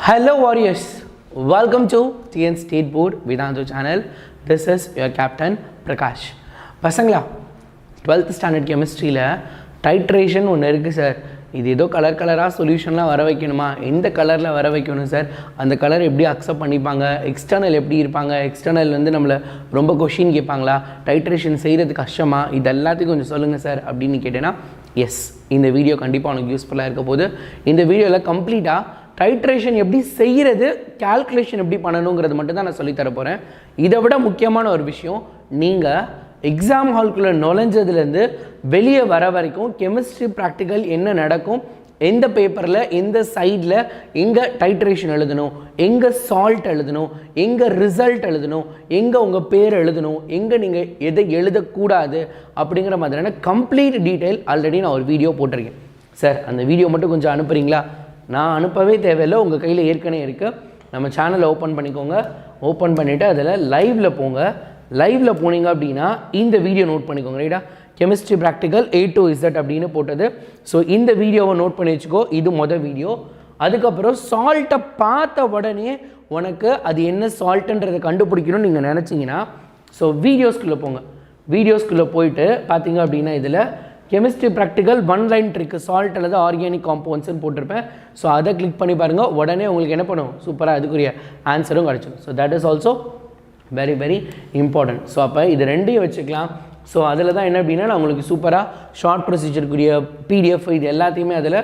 Hello warriors, welcome to TN State Board Vedantu channel. This is your captain Prakash. பசங்களா 12th standard chemistry titration ஒன்று இருக்குது sir. இது ஏதோ கலராக சொல்யூஷன்லாம் வர வைக்கணுமா, எந்த கலரில் வர வைக்கணும் சார், அந்த கலர் எப்படி அக்செப்ட் பண்ணிப்பாங்க, எக்ஸ்டர்னல் எப்படி இருப்பாங்க, எக்ஸ்டர்னல் வந்து நம்மளை ரொம்ப கொஷின் கேட்பாங்களா, டைட்ரேஷன் செய்கிறது கஷ்டமா, இது எல்லாத்தையும் கொஞ்சம் சொல்லுங்கள் சார் அப்படின்னு கேட்டேன்னா எஸ், இந்த வீடியோ கண்டிப்பாக உனக்கு யூஸ்ஃபுல்லாக இருக்க போது. இந்த வீடியோவில் கம்ப்ளீட்டாக டைட்ரேஷன் எப்படி செய்கிறது, கால்குலேஷன் எப்படி பண்ணணுங்கிறது மட்டும் தான் நான் சொல்லித்தர போகிறேன். இதை விட முக்கியமான ஒரு விஷயம், நீங்கள் எக்ஸாம் ஹால்குள்ளே நுழைஞ்சதுலேருந்து வெளியே வர வரைக்கும் கெமிஸ்ட்ரி ப்ராக்டிக்கல் என்ன நடக்கும், எந்த பேப்பரில் எந்த சைடில் எங்கே டைட்ரேஷன் எழுதணும், எங்கே சால்ட் எழுதணும், எங்கே ரிசல்ட் எழுதணும், எங்கே உங்கள் பேர் எழுதணும், எங்கே நீங்கள் எதை எழுதக்கூடாது அப்படிங்கிற மாதிரியான கம்ப்ளீட் டீட்டெயில் ஆல்ரெடி நான் ஒரு வீடியோ போட்டிருக்கேன். சார் அந்த வீடியோ மட்டும் கொஞ்சம் அனுப்புகிறீங்களா? நான் அனுப்பவே தேவையில்லை, உங்கள் கையில் ஏற்கனவே இருக்குது. நம்ம சேனலை ஓப்பன் பண்ணிக்கோங்க, ஓப்பன் பண்ணிவிட்டு அதில் லைவில் போங்க. லைவில் போனீங்க அப்படின்னா இந்த வீடியோ நோட் பண்ணிக்கோங்க. ரைட்டா, chemistry practical A to Z அப்படின்னு போட்டது. ஸோ இந்த வீடியோவை நோட் பண்ணி வச்சுக்கோ, இது மொதல் வீடியோ. அதுக்கப்புறம் சால்ட்டை பார்த்த உடனே உனக்கு அது என்ன சால்ட்டுன்றதை கண்டுபிடிக்கணும்னு நீங்கள் நினச்சிங்கன்னா ஸோ வீடியோஸ்குள்ளே போங்க. வீடியோஸ்குள்ளே போயிட்டு பார்த்தீங்க அப்படின்னா இதில் chemistry practical 1 line trick salt அல்லது ஆர்கானிக் காம்பவுண்ட்ஸ்னு போட்டிருப்பேன். ஸோ அதை கிளிக் பண்ணி பாருங்கள், உடனே உங்களுக்கு என்ன பண்ணும், சூப்பராக அதுக்குரிய ஆன்சரும் கிடச்சிடும். So that is also very very important. So அப்போ இது ரெண்டையும் வச்சுக்கலாம். ஸோ அதில் தான் என்ன அப்படின்னா நான் உங்களுக்கு சூப்பராக ஷார்ட் ப்ரொசீஜருக்குரிய PDF இது எல்லாத்தையுமே அதில்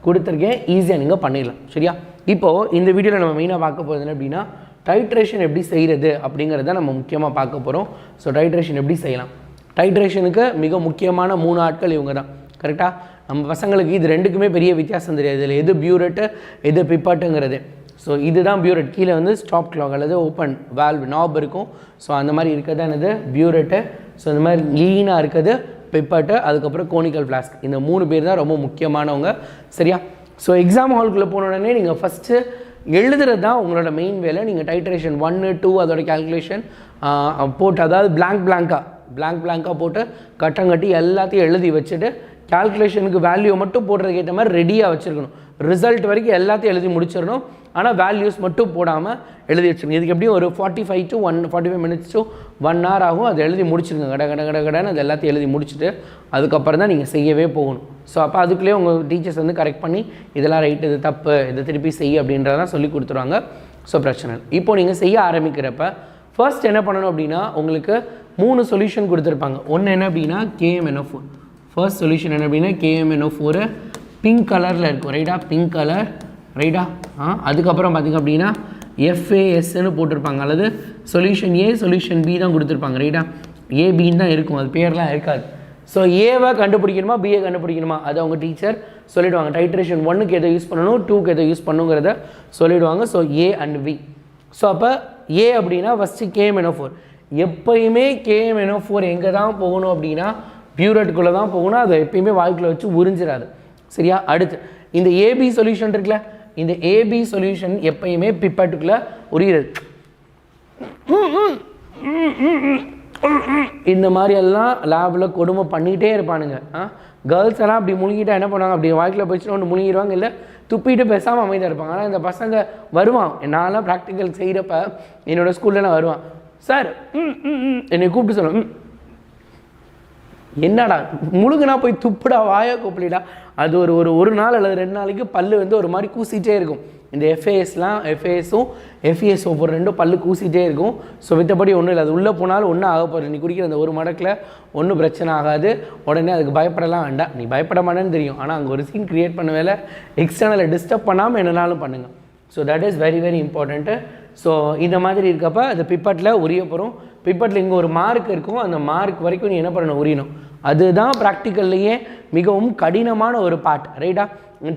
கொடுத்துருக்கேன், ஈஸியாக நீங்கள் பண்ணிடலாம். சரியா, இப்போது இந்த வீடியோவில் நம்ம மெயினாக பார்க்க போகிறது என்ன அப்படின்னா டைட்ரேஷன் எப்படி செய்கிறது அப்படிங்கிறத நம்ம முக்கியமாக பார்க்க போகிறோம். ஸோ டைட்ரேஷன் எப்படி செய்யலாம், டைட்ரேஷனுக்கு மிக முக்கியமான 3 ஆட்கள் இவங்க தான். கரெக்டாக, நம்ம பசங்களுக்கு இது ரெண்டுக்குமே பெரிய வித்தியாசம் தெரியாது, இதில் எது பியூரெட்டு எது பிப்பட்டுங்கிறது. ஸோ இதுதான் பியூரெட், கீழே வந்து ஸ்டாப் கிளாக் அல்லது ஓப்பன் வால்வ் நாப் இருக்கும். ஸோ அந்த மாதிரி இருக்கிறது என்னது பியூரெட்டு. ஸோ இந்த மாதிரி லீனாக இருக்குது பிப்பட்டு, அதுக்கப்புறம் கோனிக்கல் ஃப்ளாஸ்க். இந்த 3 பேர் தான் ரொம்ப முக்கியமானவங்க. சரியா, ஸோ எக்ஸாம் ஹால்குள்ளே போன உடனே நீங்கள் ஃபஸ்ட்டு எழுதுறது தான் உங்களோட மெயின் வேலை. நீங்கள் டைட்ரேஷன் 1, 2 அதோட கேல்குலேஷன் போட்டு, அதாவது பிளாங்காக போட்டு கட்டங்கட்டி எல்லாத்தையும் எழுதி வச்சுட்டு கால்குலேஷனுக்கு வேல்யூ மட்டும் போடுறதுக்கு ஏற்ற மாதிரி ரெடியாக வச்சுருக்கணும். ரிசல்ட் வரைக்கும் எல்லாத்தையும் எழுதி முடிச்சிடணும், ஆனால் வேல்யூஸ் மட்டும் போடாமல் எழுதி வச்சுருங்க. இதுக்கு எப்படியும் ஒரு 45 minutes to 1 hour ஆகும். அதை எழுதி முடிச்சிருங்க, கடன்னு அது எல்லாத்தையும் எழுதி முடிச்சுட்டு அதுக்கப்புறம் தான் நீங்கள் செய்யவே போகணும். ஸோ அப்போ அதுக்குள்ளேயே உங்கள் டீச்சர்ஸ் வந்து கரெக்ட் பண்ணி இதெல்லாம் ரைட்டு, இது தப்பு, இதை திருப்பி செய்ய அப்படின்றதான் சொல்லி கொடுத்துருவாங்க. ஸோ பிரச்சனை இல்லை. இப்போது நீங்கள் செய்ய ஆரம்பிக்கிறப்ப ஃபர்ஸ்ட் என்ன பண்ணணும் அப்படின்னா உங்களுக்கு 3 சொல்யூஷன் கொடுத்துருப்பாங்க. ஒன்று என்ன அப்படின்னா KMNO4. ஃபர்ஸ்ட் சொல்யூஷன் என்ன அப்படின்னா KMNO4 பிங்க் கலரில் இருக்கும். ரைட்டா, பிங்க் கலர். ரைட்டா, அதுக்கப்புறம் பார்த்திங்க அப்படின்னா FASன்னு போட்டிருப்பாங்க, அல்லது சொல்யூஷன் A சொல்யூஷன் B தான் கொடுத்துருப்பாங்க. ரைட்டா, ABன்னு தான் இருக்கும், அது பேர்லாம் இருக்காது. ஸோ ஏவை கண்டுபிடிக்கணுமா பிஏ கண்டுபிடிக்கணுமா அதை அவங்க டீச்சர் சொல்லிவிடுவாங்க. டைட்ரேஷன் 1க்கு எதை யூஸ் பண்ணணும், 2க்கு எதை யூஸ் பண்ணுங்கிறத சொல்லிவிடுவாங்க. So A and B. So அப்போ A அப்படின்னா ஃபஸ்ட்டு KMNO4. எப்போயுமே KMNO4 எங்கே தான் போகணும் அப்படின்னா பியூரெட்டுக்குள்ளே தான் போகணும். அதை எப்பயுமே வாய்க்குள்ளே வச்சு உறிஞ்சிடாது. சரியா, அடுத்து இந்த AB சொல்யூஷன் இருக்குல்ல, இந்த AB சொல்யூஷன் எப்பயுமே பிப்பட்டுக்குள்ளே உரிகிறது. இந்த மாதிரி எல்லாம் லேபில் கொடுமை பண்ணிகிட்டே இருப்பானுங்க. கேர்ள்ஸ் எல்லாம் அப்படி முழுங்கிட்டா என்ன பண்ணுவாங்க, அப்படி வாய்க்குள்ள போயிடுச்சுன்னா ஒன்று முழுங்கிடுவாங்க, இல்லை துப்பிட்டு பேசாமல் அமைதியாக இருப்பாங்க. ஆனால் இந்த பசங்க வருவான், நான்லாம் ப்ராக்டிக்கல் செய்கிறப்ப என்னோடய ஸ்கூல்லலாம் வருவான், சார் என்னை கூப்பிட்டு சொல்லுவேன், என்னடா முழுகுனா போய் துப்புடா, வாயை கூப்பிடா. அது ஒரு நாள் அல்லது 2 நாளைக்கு பல்லு வந்து ஒரு மாதிரி கூசிகிட்டே இருக்கும். இந்த FASும் FESO ஒரு 2 பல்லு கூசிகிட்டே இருக்கும். ஸோ மித்தபடி ஒன்றும் இல்லை, அது உள்ளே போனாலும் ஒன்றும் ஆக போகிறது. நீ குடிக்கிற அந்த ஒரு மடக்கில் ஒன்றும் பிரச்சனை ஆகாது. உடனே அதுக்கு பயப்படலாம் வேண்டாம், நீ பயப்பட மாட்டேன்னு தெரியும். ஆனால் அங்கே ஒரு சீன் க்ரியேட் பண்ண வேலை, எக்ஸ்டர்னலை டிஸ்டர்ப் பண்ணாமல் என்னனாலும் பண்ணுங்கள். So that is very very important. So இந்த மாதிரி இருக்கப்போ அது பிப்பட்டில் உரிய போகிறோம். பிப்பட்டில் இங்கே ஒரு மார்க் இருக்கும், அந்த மார்க் வரைக்கும் நீ என்ன பண்ணணும், உரியணும். அதுதான் ப்ராக்டிக்கல்லையே மிகவும் கடினமான ஒரு பார்ட். ரைட்டா,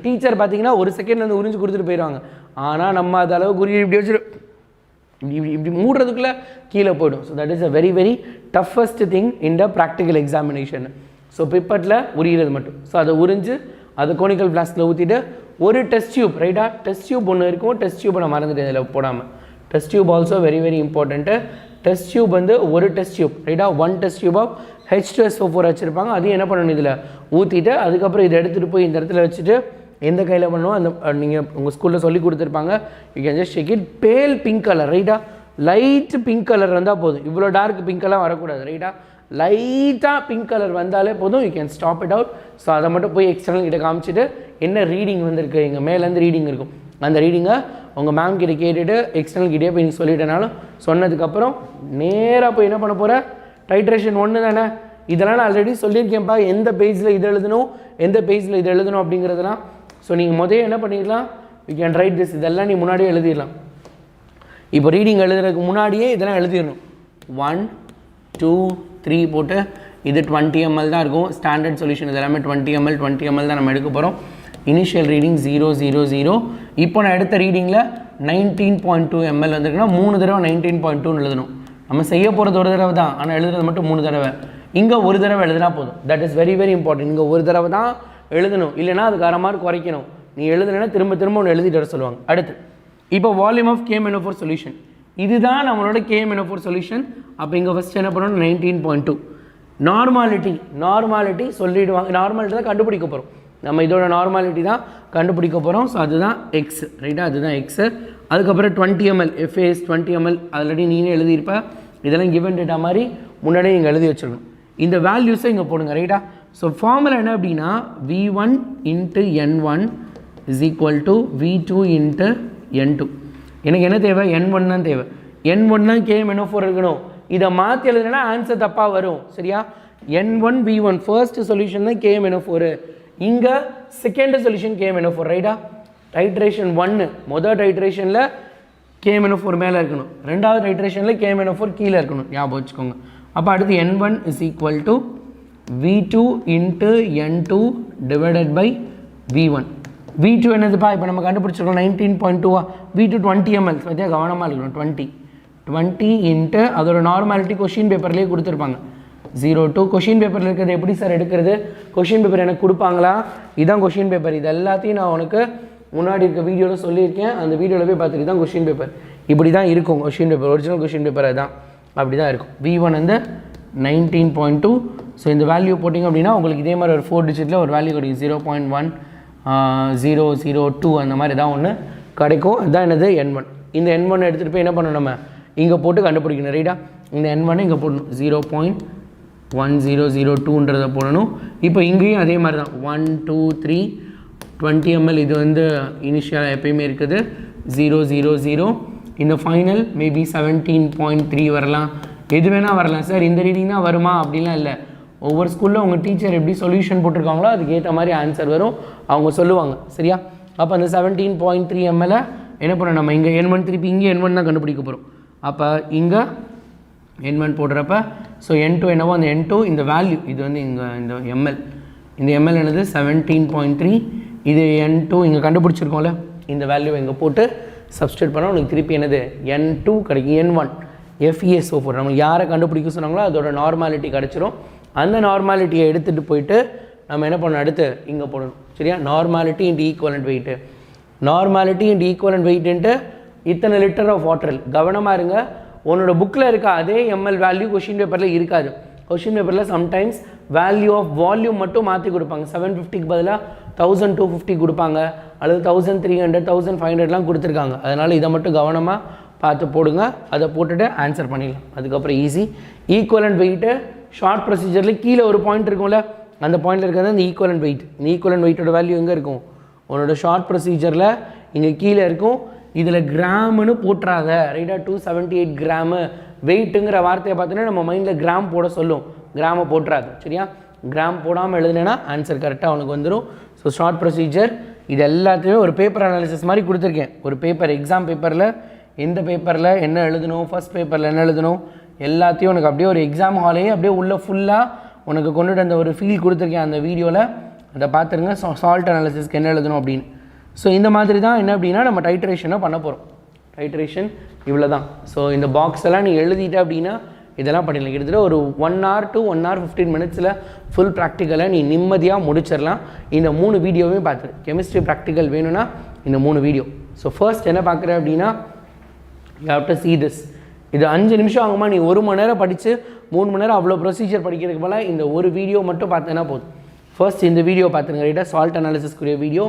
டீச்சர் பார்த்தீங்கன்னா 1 செகண்ட் வந்து உறிஞ்சு கொடுத்துட்டு போயிடுவாங்க. ஆனால் நம்ம அது அளவுக்கு உரிய இப்படி வச்சு இப்படி மூடுறதுக்குள்ளே கீழே போய்டும். So that is a very very toughest thing in the practical examination. So பிப்பட்டில் உரிகிறது மட்டும். ஸோ அதை உறிஞ்சு அதை கோனிக்கல் ஃப்ளாஸ்கில் ஊற்றிட்டு ஒரு டெஸ்ட் டியூப். ரைட்டா, டெஸ்ட் டியூப் ஒன்று இருக்கும், டெஸ்ட் டியூப்பை நான் மறந்துட்டேன் இதில் போடாமல். Test tube also very very important. Test tube வந்து ஒரு டெஸ்ட் டியூப். ரைட்டா, 1 டெஸ்ட் டியூப் ஆஃப் H2SO4 வச்சுருப்பாங்க. அதையும் என்ன பண்ணணும், இதில் ஊற்றிட்டு அதுக்கப்புறம் இதை எடுத்துகிட்டு போய் இந்த இடத்துல வச்சுட்டு எந்த கையில் பண்ணணும் அந்த நீங்கள் உங்கள் ஸ்கூலில் சொல்லி கொடுத்துருப்பாங்க. You can just check it. பேல் பிங்க் கலர் ரைட்டா, லைட் பிங்க் கலர் வந்தால் போதும். இவ்வளோ டார்க் பிங்க்கெல்லாம் வரக்கூடாது ரைட்டா. லைட்டாக பிங்க் கலர் வந்தாலே போதும். You can stop it out. So அதை மட்டும் போய் எக்ஸ்டர்னல் கிட்ட காமிச்சிட்டு என்ன ரீடிங் வந்திருக்கு, எங்கள் மேலேருந்து ரீடிங் இருக்கும், அந்த ரீடிங்கை உங்கள் மேம் கிட்ட கேட்டுட்டு எக்ஸ்டர்னல் கிட்டே போய் நீங்கள் சொல்லிட்டனாலும் சொன்னதுக்கப்புறம் நேராக போய் என்ன பண்ண போகிற, டைட்ரேஷன் 1 தானே. இதெல்லாம் நான் ஆல்ரெடி சொல்லியிருக்கேன்ப்பா, எந்த பேஜில் இது எழுதணும் எந்த பேஜில் இது எழுதணும் அப்படிங்கிறதுலாம். ஸோ நீங்கள் முதல்ல என்ன பண்ணிடலாம், யூ கேன் ரைட் திஸ். இதெல்லாம் நீ முன்னாடியே எழுதிடலாம். இப்போ ரீடிங் எழுதுறதுக்கு முன்னாடியே இதெல்லாம் எழுதிடணும். 1 2 3 போட்டு இது 20 ml தான் இருக்கும். ஸ்டாண்டர்ட் சொல்யூஷன் இது எல்லாமே 20 ml தான் நம்ம எடுக்க போகிறோம். Initial reading 0 0 0. இப்போ நான் எடுத்த ரீடிங்கில் 19.2 ml வந்துருக்குன்னா 3 தடவை 19.2 எழுதணும். நம்ம செய்ய போகிறது ஒரு தடவை தான், ஆனால் எழுதுறது மட்டும் 3 தடவை. இங்கே ஒரு தடவை எழுதினா போதும். That is very very important. இங்கே ஒரு தடவை தான் எழுதணும், இல்லைனா அதுக்கு அரை மார்க் குறைக்கணும். நீ எழுதுனா திரும்ப திரும்ப ஒன்று எழுதிட்டு வர சொல்லுவாங்க. அடுத்து இப்போ வால்யூம் ஆஃப் 𝐾𝑚nO4 சொல்யூஷன், இதுதான் நம்மளோட 𝐾𝑚nO4 சொல்யூஷன். அப்போ இங்கே ஃபஸ்ட் என்ன பண்ணணும், 19.2. நார்மாலிட்டி சொல்லிடுவாங்க. நார்மாலிட்டி தான் கண்டுபிடிக்க போகிறோம் நம்ம, இதோட நார்மாலிட்டி தான் கண்டுபிடிக்க போகிறோம். ஸோ அதுதான் எக்ஸ் ரைட்டாக, அதுதான் எக்ஸு. அதுக்கப்புறம் 20 ml FAS 20 ml ஆல்ரெடி நீனே எழுதியிருப்ப. இதெல்லாம் கிவன் டேட்டா மாதிரி முன்னாடியே இங்கே எழுதி வச்சிடணும். இந்த வேல்யூஸை இங்கே போடுங்க ரைட்டா. ஸோ ஃபார்முலா என்ன அப்படின்னா, V1 × N1 = V2 × N2. எனக்கு என்ன தேவை, N1 தான் தேவை. N1 தான் 𝐾𝑚nO4 இருக்கணும். இதை மாற்றி எழுதுனா ஆன்சர் தப்பாக வரும் சரியா. N1 V1 ஃபர்ஸ்ட் சொல்யூஷன் தான் 𝐾𝑚nO4. இங்கே செகண்ட் சொல்யூஷன் 𝐾𝑚nO4 ரைட்டா. டைட்ரேஷன் 1 மொதல் டைட்ரேஷனில் 𝐾𝑚nO4 மேலே இருக்கணும், ரெண்டாவது டைட்ரேஷனில் 𝐾𝑚nO4 கீழே இருக்கணும், ஞாபகம் வச்சுக்கோங்க. அப்போ அடுத்து N1 = V2 × N2 / V1. V2 என்னதுப்பா, இப்போ நம்ம கண்டுபிடிச்சிருக்கோம் 19.2. V2 20 ml. பற்றியா கவனமாக இருக்கணும். 20 × அதோட நார்மாலிட்டி கொஷின் பேப்பர்லேயே கொடுத்துருப்பாங்க 0 கொஷின் பேப்பரில் இருக்கிறது எப்படி சார் எடுக்கிறது, கொஷின் பேப்பர் எனக்கு கொடுப்பாங்களா, இதுதான் கொஷின் பேப்பர். இது எல்லாத்தையும் நான் உனக்கு முன்னாடி இருக்க வீடியோவில் சொல்லியிருக்கேன். அந்த வீடியோவில் போய் பார்த்துட்டு தான் கொஷின் பேப்பர் இப்படி தான் இருக்கும். Question paper original question paper அதுதான், அப்படி தான் இருக்கும். V1 வந்து 19.2. ஸோ இந்த வேல்யூ போட்டிங்க அப்படின்னா உங்களுக்கு இதே மாதிரி ஒரு 4 டிஜிட்டில் ஒரு வேல்யூ கிடைக்கும். 0.1002 அந்த மாதிரி தான் ஒன்று கிடைக்கும். அதுதான் என்னது N1. இந்த N1 எடுத்துகிட்டு போய் என்ன பண்ணணும், நம்ம இங்கே போட்டு கண்டுபிடிக்கணும் ரைட்டா. இந்த N1 இங்கே போடணும், 0.1002ன்றதை போடணும். இப்போ இங்கேயும் அதே மாதிரி தான் 1 2 3 20 ml. இது வந்து இனிஷியலாக எப்பயுமே இருக்குது 0 0 0. இந்த ஃபைனல் மேபி 17.3 வரலாம், எது வேணால் வரலாம். சார் இந்த ரீடிங் தான் வருமா அப்படின்லாம் இல்லை. ஒவ்வொரு ஸ்கூலில் உங்கள் டீச்சர் எப்படி சொல்யூஷன் போட்டிருக்காங்களோ அதுக்கேற்ற மாதிரி ஆன்சர் வரும், அவங்க சொல்லுவாங்க சரியா. அப்போ அந்த 17.3 ml என்ன பண்ணணும், நம்ம இங்கே N1 திருப்பி இங்கே N1 தான் கண்டுபிடிக்க போகிறோம். அப்போ இங்கே N1 போடுறப்ப ஸோ N2 என்னவோ அந்த N2 இந்த வேல்யூ இது வந்து இங்கே இந்த ml, இந்த ml என்னது 17.3. இது N2 இங்கே கண்டுபிடிச்சிருக்கோம்ல, இந்த வேல்யூ இங்கே போட்டு சப்ஸ்டியூட் பண்ணால் உங்களுக்கு திருப்பி என்னது N2 கிடைக்கும். N1 FeSO4 நம்ம யாரை கண்டுபிடிக்க சொன்னாங்களோ அதோட நார்மாலிட்டி கிடச்சிரும். அந்த நார்மாலிட்டியை எடுத்துகிட்டு போயிட்டு நம்ம என்ன பண்ணணும், அடுத்து இங்கே போடணும் சரியா. Normality × equivalent weight, normality × equivalent வெயிட்டுன்ட்டு இத்தனை லிட்டர் ஆஃப் வாட்டர். கவனமாக இருங்க, உன்னோட புக்கில் இருக்க அதே ml வேல்யூ கொஷின் பேப்பரில் இருக்காது. கொஷின் பேப்பரில் சம்டைம்ஸ் வேல்யூ ஆஃப் வால்யூம் மட்டும் மாற்றி கொடுப்பாங்க. 750க்கு பதிலாக 1250 கொடுப்பாங்க, அல்லது 1300 1500லாம் கொடுத்துருக்காங்க. அதனால் இதை மட்டும் கவனமாக பார்த்து போடுங்க. அதை போட்டுட்டு ஆன்சர் பண்ணிடலாம், அதுக்கப்புறம் ஈஸி. ஈக்குவலண்ட் வெயிட்டு ஷார்ட் ப்ரொசீஜரில் கீழே ஒரு பாயிண்ட் இருக்கும்ல, அந்த பாயிண்டில் இருக்கிறது அந்த ஈக்குவலண்ட் வெயிட். இந்த ஈக்குவலண்ட் வெயிட்டோட வேல்யூ எங்கே இருக்கும், உன்னோட ஷார்ட் ப்ரொசீஜரில் இங்கே கீழே இருக்கும். இதில் கிராம்னு போட்டுறாத ரைட்டா. 278 கிராமு வெயிட்டுங்கிற வார்த்தையை பார்த்தோன்னா நம்ம மைண்டில் கிராம் போட சொல்லும், கிராமை போட்டுறாது சரியா. கிராம் போடாமல் எழுதுனா ஆன்சர் கரெக்டாக உனக்கு வந்துடும். ஸோ ஷார்ட் ப்ரொசீஜர் இது எல்லாத்தையுமே ஒரு பேப்பர் அனாலிசிஸ் மாதிரி கொடுத்துருக்கேன். ஒரு பேப்பர் எக்ஸாம் பேப்பரில் எந்த பேப்பரில் என்ன எழுதணும், ஃபஸ்ட் பேப்பரில் என்ன எழுதணும், எல்லாத்தையும் உனக்கு அப்படியே ஒரு எக்ஸாம் ஹாலையே அப்படியே உள்ளே ஃபுல்லாக உனக்கு கொண்டுட்டு அந்த ஒரு ஃபீல் கொடுத்துருக்கேன் அந்த வீடியோவில். அதை பார்த்துருங்க, சால்ட் அனாலிசிஸ்க்கு என்ன எழுதணும் அப்படின்னு. ஸோ இந்த மாதிரி தான் என்ன அப்படின்னா நம்ம டைட்ரேஷனை பண்ண போகிறோம். டைட்ரேஷன் இவ்வளோ தான். ஸோ இந்த பாக்ஸ் எல்லாம் நீ எழுதிட்ட அப்படின்னா இதெல்லாம் பண்ணிடலாம். கிட்டத்தட்ட ஒரு 1 hour to 1 hour 15 minutes full ப்ராக்டிக்கலை நீ நிம்மதியாக முடிச்சிடலாம். இந்த 3 வீடியோவே பார்த்துரு. கெமிஸ்ட்ரி ப்ராக்டிக்கல் வேணும்னா இந்த 3 வீடியோ. ஸோ ஃபர்ஸ்ட் என்ன பார்க்குற அப்படின்னா you have to see this. இது 5 நிமிஷம் ஆகுமா, நீ 1 மணி நேரம் படித்து 3 மணி நேரம் அவ்வளோ ப்ரொசீஜர் படிக்கிறதுக்கு போல இந்த ஒரு வீடியோ மட்டும் பார்த்தேன்னா போதும். ஃபர்ஸ்ட் இந்த வீடியோ பார்த்துருங்க ரைட்டாக, சால்ட் அனாலிசிஸ்க்குரிய வீடியோ.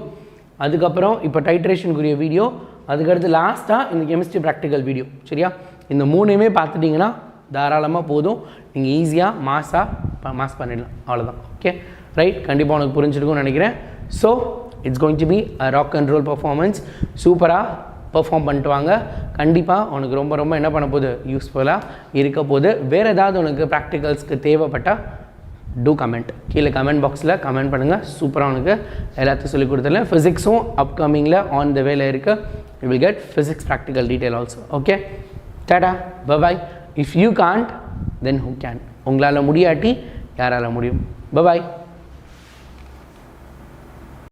அதுக்கப்புறம் இப்போ டைட்ரேஷனுக்குரிய வீடியோ, அதுக்கடுத்து லாஸ்ட்டாக இந்த கெமிஸ்ட்ரி ப்ராக்டிக்கல் வீடியோ. சரியா, இந்த மூணுமே பார்த்துட்டிங்கன்னா தாராளமாக போதும், நீங்கள் ஈஸியாக மாஸ் பண்ணிடலாம். அவ்வளோதான். ஓகே ரைட், கண்டிப்பாக உனக்கு புரிஞ்சிருக்கும்னு நினைக்கிறேன். So it's going to be a rock and roll performance. சூப்பராக பெர்ஃபார்ம் பண்ணிட்டு வாங்க. கண்டிப்பாக உனக்கு ரொம்ப ரொம்ப என்ன பண்ண போகுது, யூஸ்ஃபுல்லாக இருக்க போகுது. வேறு ஏதாவது உனக்கு ப்ராக்டிகல்ஸ்க்கு தேவைப்பட்டால் டூ கமெண்ட், கீழே கமெண்ட் பாக்ஸில் கமெண்ட் பண்ணுங்கள். சூப்பராக உனக்கு எல்லாத்தையும் சொல்லிக் கொடுத்துருந்தேன். ஃபிசிக்ஸும் அப்கமிங்கில் ஆன் த வேல இருக்குது. You will get physics practical detail also. Okay, Tata, bye bye. If you can't then who can. உங்களால் முடியாட்டி யாரால் முடியும்? பபாய்.